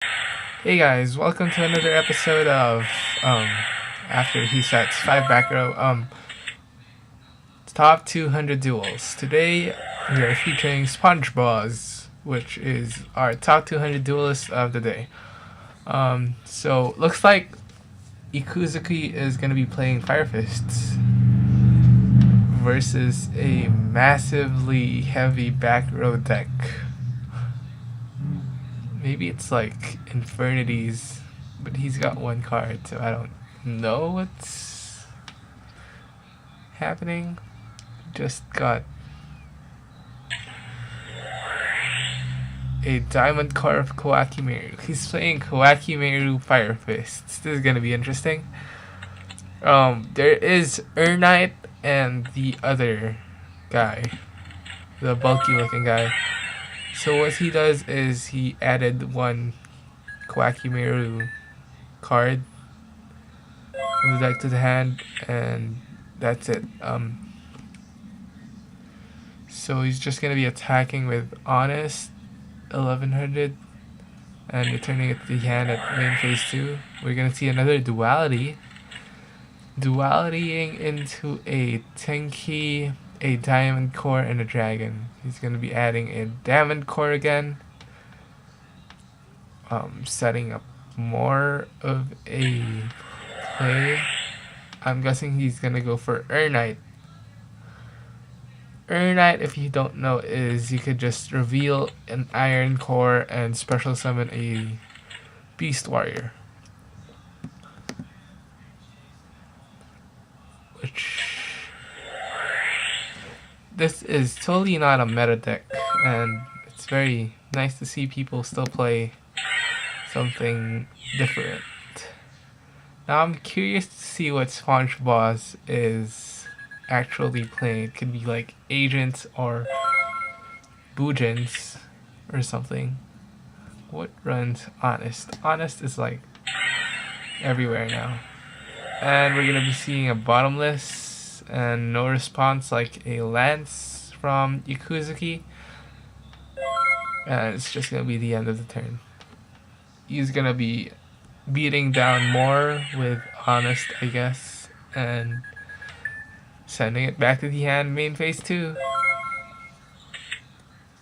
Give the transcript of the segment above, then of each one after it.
Hey guys, welcome to another episode of After He Sets 5 Back Row Top 200 Duels. Today we are featuring SpongeBob, which is our top 200 duelist of the day. So looks like Ikuzuki is gonna be playing Fire Fists versus a massively heavy back row deck. Maybe it's like Infernities, but he's got one card, so I don't know what's happening. Just got a diamond card of Koa'ki Meiru. He's playing Koa'ki Meiru Fire Fists. This is gonna be interesting. There is Knight and the other guy, the bulky looking guy. So what he does is he added one Koa'ki Meiru card from the deck to the hand, and that's it. So he's just gonna be attacking with Honest 1100 and returning it to the hand at main phase 2. We're gonna see another duality. Dualitying into a Tenki, a Diamond Core, and a Dragon. He's gonna be adding a Diamond Core again. Setting up more of a play. I'm guessing he's gonna go for Knight. Knight, if you don't know, is you could just reveal an Iron Core and special summon a Beast Warrior. This is totally not a meta deck, and it's very nice to see people still play something different. Now I'm curious to see what SpongeBob is actually playing. It could be like Agents or Boojins or something. What runs Honest? Honest is like everywhere now. And we're gonna be seeing a Bottomless and no response like a Lance from Ikuzuki. And it's just gonna be the end of the turn. He's gonna be beating down more with Honest, I guess, and sending it back to the hand main phase 2.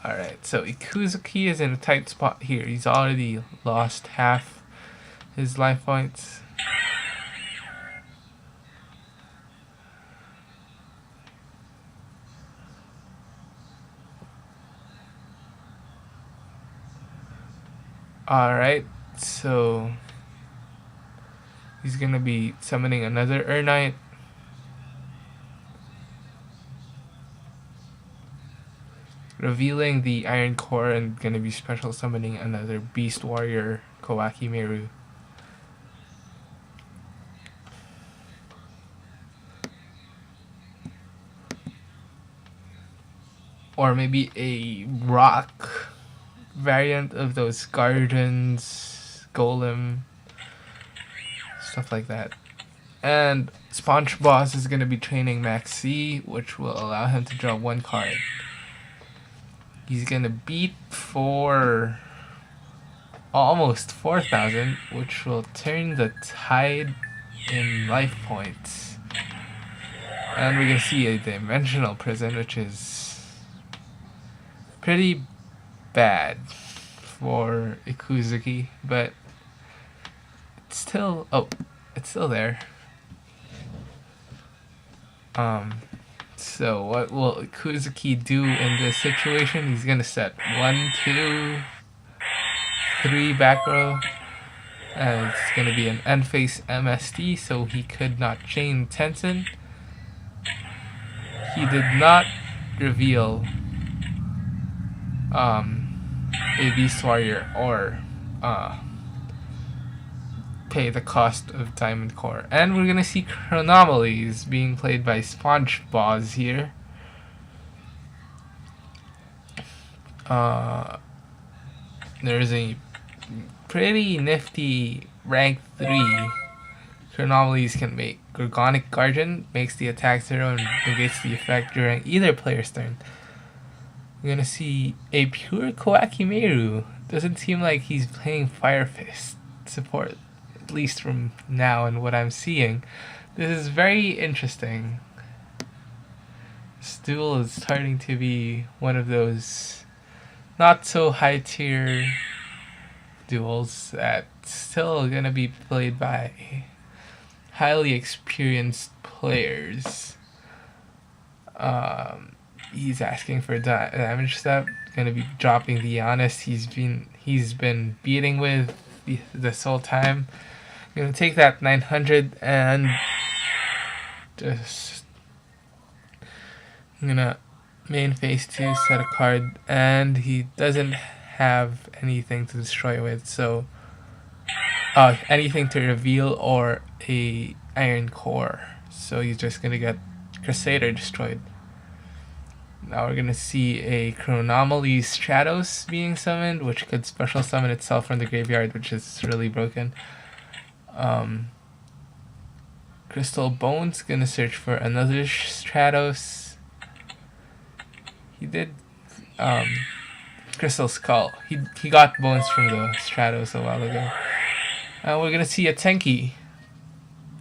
Alright, so Ikuzuki is in a tight spot here. He's already lost half his life points. Alright, so he's gonna be summoning another Knight. Revealing the Iron Core and gonna be special summoning another Beast Warrior Koa'ki Meiru. Or maybe a rock variant of those Guardians, Golem, stuff like that. And SpongeBob is going to be training Max C, which will allow him to draw one card. He's going to beat for almost 4,000, which will turn the tide in life points. And we're going to see a Dimensional Prison, which is pretty bad for Ikuzuki, but it's still there. So what will Ikuzuki do in this situation? He's gonna set 1, 2, 3 back row, and it's gonna be an end phase MST, so he could not chain Tensen. He did not reveal a Beast Warrior or pay the cost of Diamond Core. And we're gonna see Chronomalies being played by SpongeBob here. There's a pretty nifty rank 3 Chronomalies can make. Gorgonic Guardian makes the attack 0 and negates the effect during either player's turn. We're gonna see a pure Koa'ki Meiru. Doesn't seem like he's playing Fire Fist support, at least from now and what I'm seeing. This is very interesting. This duel is starting to be one of those not so high tier duels that's still gonna be played by highly experienced players. He's asking for damage step. Gonna be dropping the honest he's been beating with this whole time. Gonna take that 900 and just I'm gonna main phase 2 set a card, and he doesn't have anything to destroy with, so anything to reveal or a iron core, so he's just gonna get Crusader destroyed. Now we're gonna see a Chronomally Stratos being summoned, which could special summon itself from the graveyard, which is really broken. Crystal Bones gonna search for another Stratos. He did Crystal Skull. He got bones from the Stratos a while ago. We're gonna see a Tenki.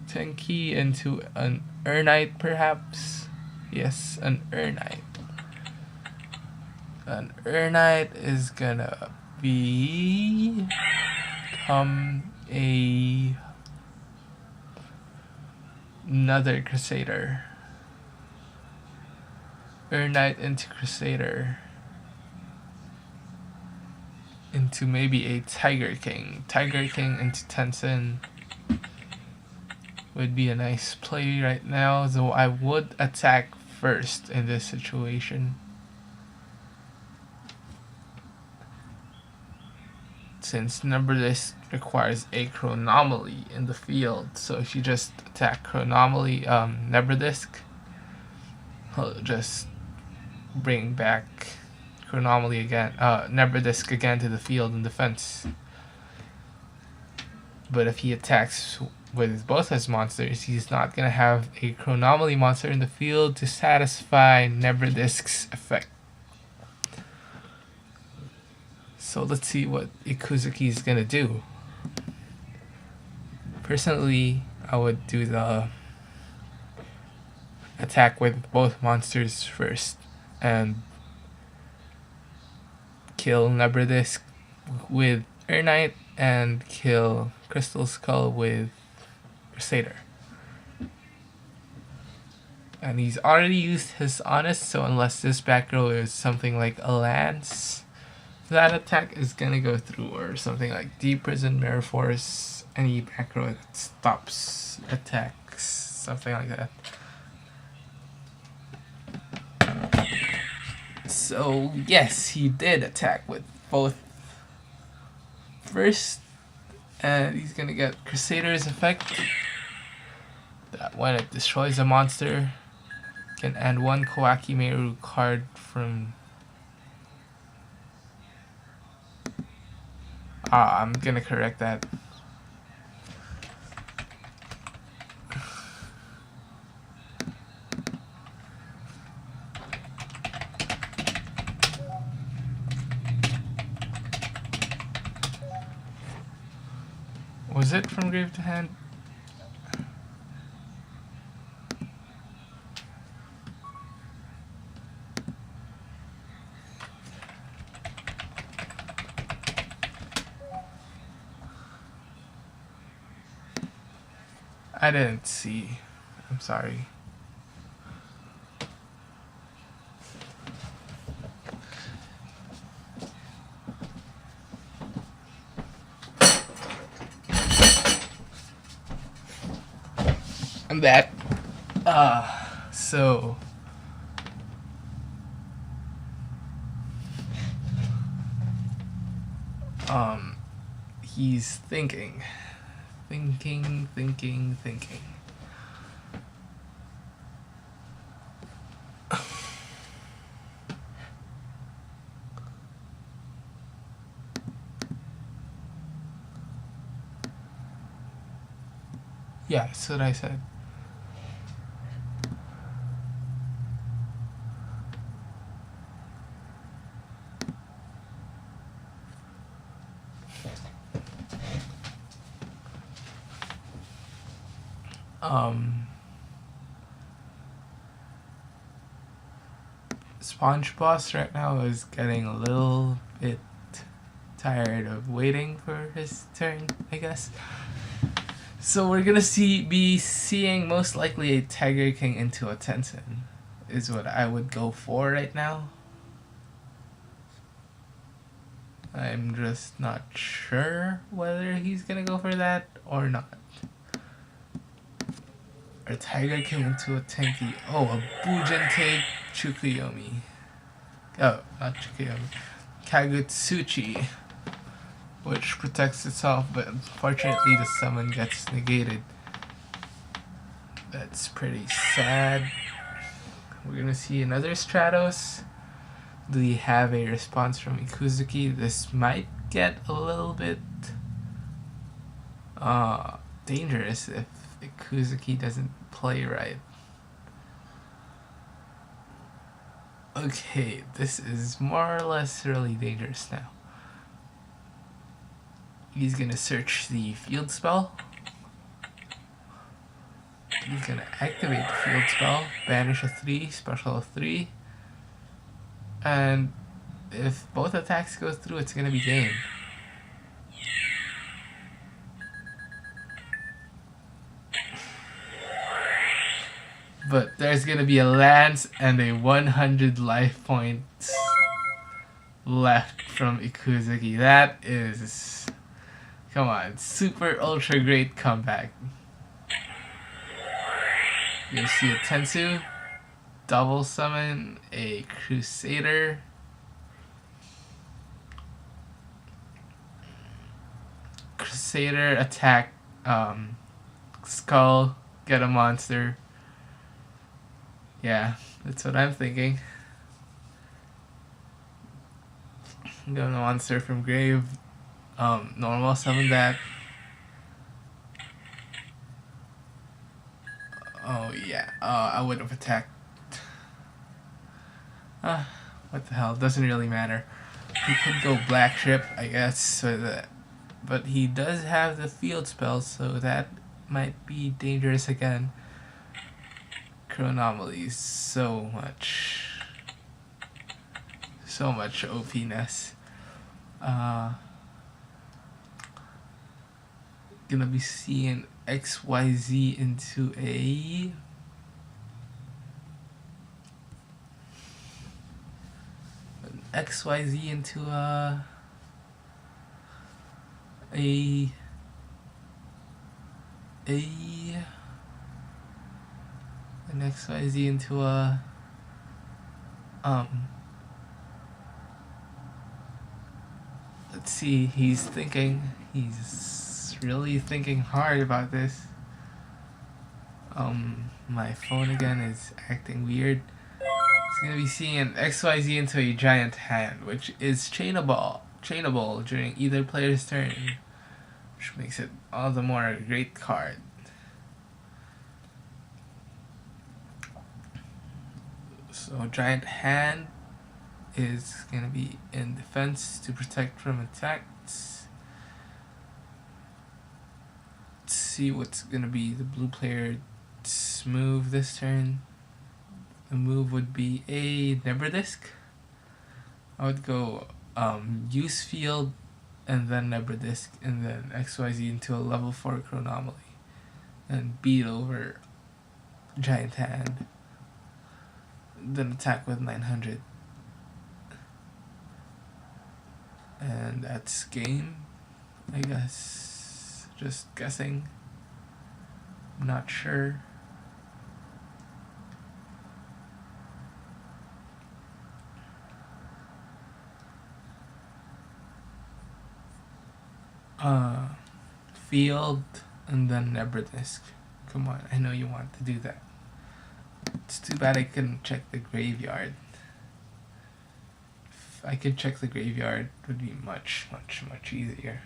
Tenki into an Urnite, perhaps. Yes, an Urnite. An Urnite is gonna become another Crusader. Urnite into Crusader. Into maybe a Tiger King. Tiger King into Tenzin would be a nice play right now, though I would attack first in this situation. Since Numberless requires a Chronomally in the field, so if you just attack Chronomally, Neverdisk, he'll just bring back Chronomally again, Neverdisk again to the field in defense. But if he attacks with both his monsters, he's not gonna have a Chronomally monster in the field to satisfy Neverdisk's effect. So let's see what Ikuzuki is gonna do. Personally, I would do the attack with both monsters first and kill Neverdisk with Urnite and kill Crystal Skull with Crusader. And he's already used his Honest, so unless this back row is something like a Lance, that attack is gonna go through, or something like Deep Prison, Mirror Force, any back row that stops attacks, something like that. So yes, he did attack with both first, and he's gonna get Crusader's effect, that when it destroys a monster, can add one Koa'ki Meiru card from... I'm gonna correct that. Was it from grave to hand? I didn't see. I'm sorry. I'm back. So he's thinking. Yeah, that's what I said. Sponge Boss right now is getting a little bit tired of waiting for his turn, I guess. So we're gonna be seeing most likely a Tiger King into a Tenzin is what I would go for right now. I'm just not sure whether he's gonna go for that or not. Or Tiger King into a Tenki. Oh, a Bujente Tsukuyomi. Oh, not Tsukuyomi. Kagutsuchi. Which protects itself, but unfortunately the summon gets negated. That's pretty sad. We're gonna see another Stratos. Do we have a response from Ikuzuki? This might get a little bit dangerous if Ikuzuki doesn't play right. Okay, this is more or less really dangerous now. He's gonna search the field spell. He's gonna activate the field spell, banish a 3, special a 3. And if both attacks go through, it's gonna be game. But there's gonna be a lance and a 100 life points left from Ikuzuki. That is... come on, super ultra great comeback. You'll see a Tensu, double summon a Crusader, attack Skull, get a monster. Yeah, that's what I'm thinking. Get a monster from grave. Normal summon that. Oh yeah, I would have attacked. What the hell, doesn't really matter. He could go Black Ship, I guess, so that, but he does have the field spell, so that might be dangerous again. Chronomally, so much OP-ness. Gonna be seeing XYZ into a XYZ into an XYZ into a let's see, he's really thinking hard about this. My phone again is acting weird. He's gonna be seeing an XYZ into a giant hand, which is chainable during either player's turn, which makes it all the more a great card. So giant hand is gonna be in defense to protect from attacks. Let's see what's gonna be the blue player's move this turn. The move would be a Never Disc. I would go use field and then Never Disc and then XYZ into a level 4 Chronomally and beat over giant hand. Then attack with 900. And that's game, I guess. Just guessing. I'm not sure. Field and then Never Disc. Come on, I know you want to do that. It's too bad I couldn't check the graveyard. If I could check the graveyard, it would be much easier.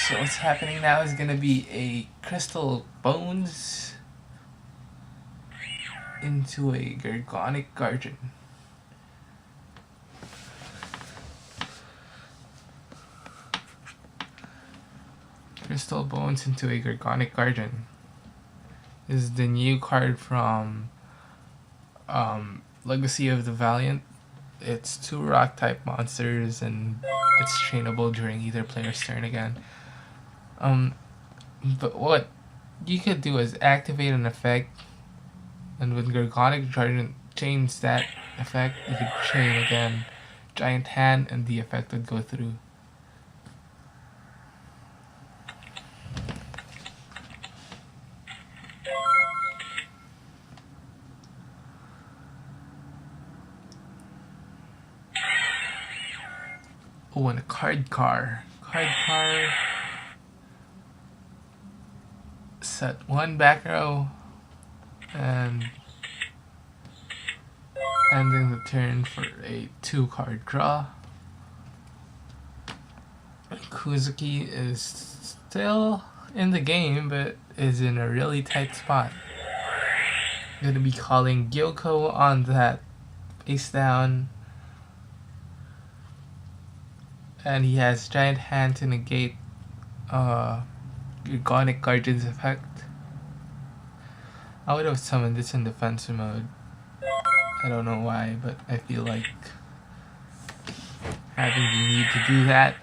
So what's happening now is gonna be a Crystal Bones into a Gargonic Guardian. Crystal Bones into a Gorgonic Guardian. This is the new card from Legacy of the Valiant. It's 2 rock type monsters and it's trainable during either player's turn again. But what you could do is activate an effect, and when Gorgonic Guardian chains that effect, you could chain again Giant Hand and the effect would go through. Oh, and a card car. Set 1 back row and ending the turn for a 2 card draw. Koa'ki is still in the game but is in a really tight spot. I'm gonna be calling Gyoko on that face down. And he has Giant Hand to negate Gorgonic Guardian's effect. I would have summoned this in defensive mode. I don't know why, but I feel like having the need to do that.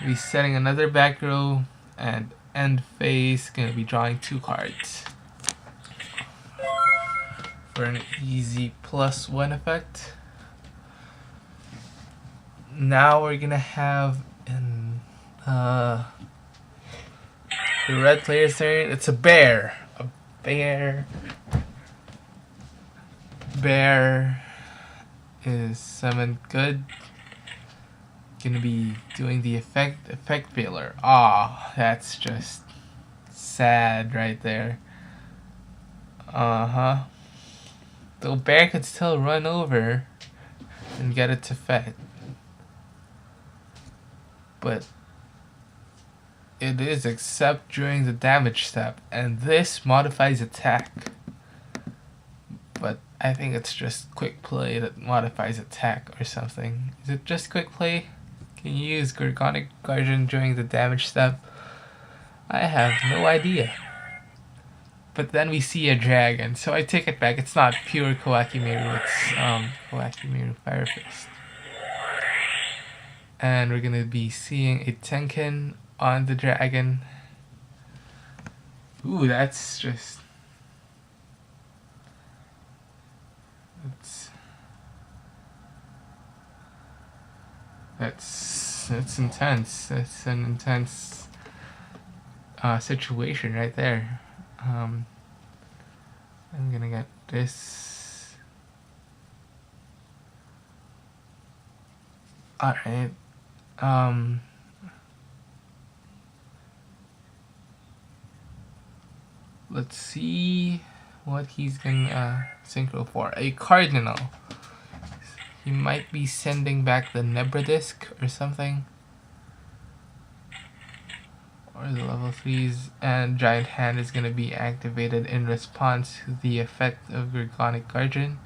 We'll be setting another back row and end phase, gonna be drawing 2 cards for an easy +1 effect. Now we're gonna have in the red player's turn. It's a bear. Bear is summoned good. Gonna be doing the effect failure. Ah, that's just sad right there. Though bear could still run over and get its effect. But it is except during the damage step, and this modifies attack. But I think it's just quick play that modifies attack or something. Is it just quick play? Can you use Gorgonic Guardian during the damage step? I have no idea. But then we see a dragon, so I take it back. It's not pure Koa'ki Meiru, it's Koa'ki Meiru Fire Fist. And we're gonna be seeing a Tenkin on the dragon. Ooh, that's just... That's intense. That's an intense situation right there. I'm gonna get this. Alright. Let's see what he's gonna synchro for. A Cardinal. He might be sending back the Nebra Disc or something. Or the level 3s. And Giant Hand is gonna be activated in response to the effect of Gorgonic Guardian.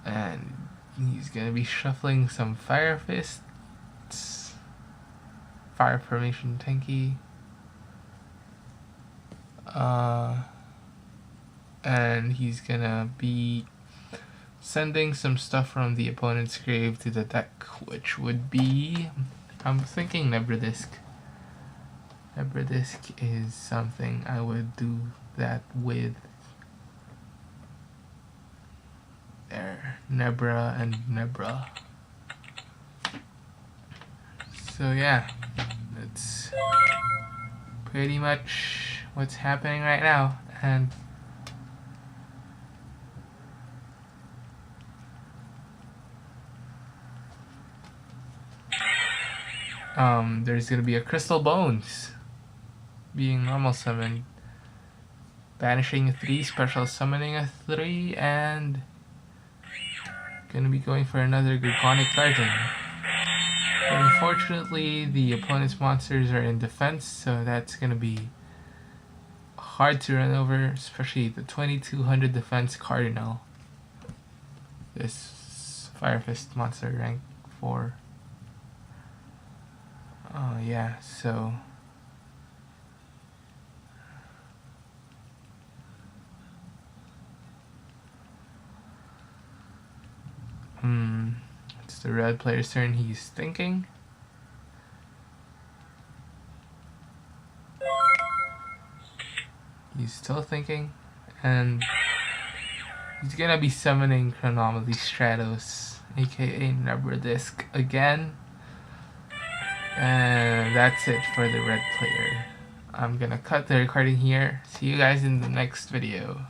And he's gonna be shuffling some Fire Fists. Fire Formation Tenki. And he's gonna be sending some stuff from the opponent's grave to the deck, which would be, I'm thinking Nebra Disc. Nebra Disc is something I would do that with. There, Nebra and Nebra. So yeah, that's pretty much what's happening right now. And there's gonna be a Crystal Bones being normal summoned, banishing a 3, special summoning a 3, and gonna be going for another Gorgonic Guardian. But unfortunately, the opponent's monsters are in defense, so that's gonna be hard to run over, especially the 2200 defense Cardinal. This Fire Fist monster rank 4. Yeah, so it's the red player's turn. He's thinking. He's still thinking, and he's gonna be summoning Chronomally Stratos, aka Nebra Disc, again. And that's it for the red player. I'm gonna cut the recording here. See you guys in the next video.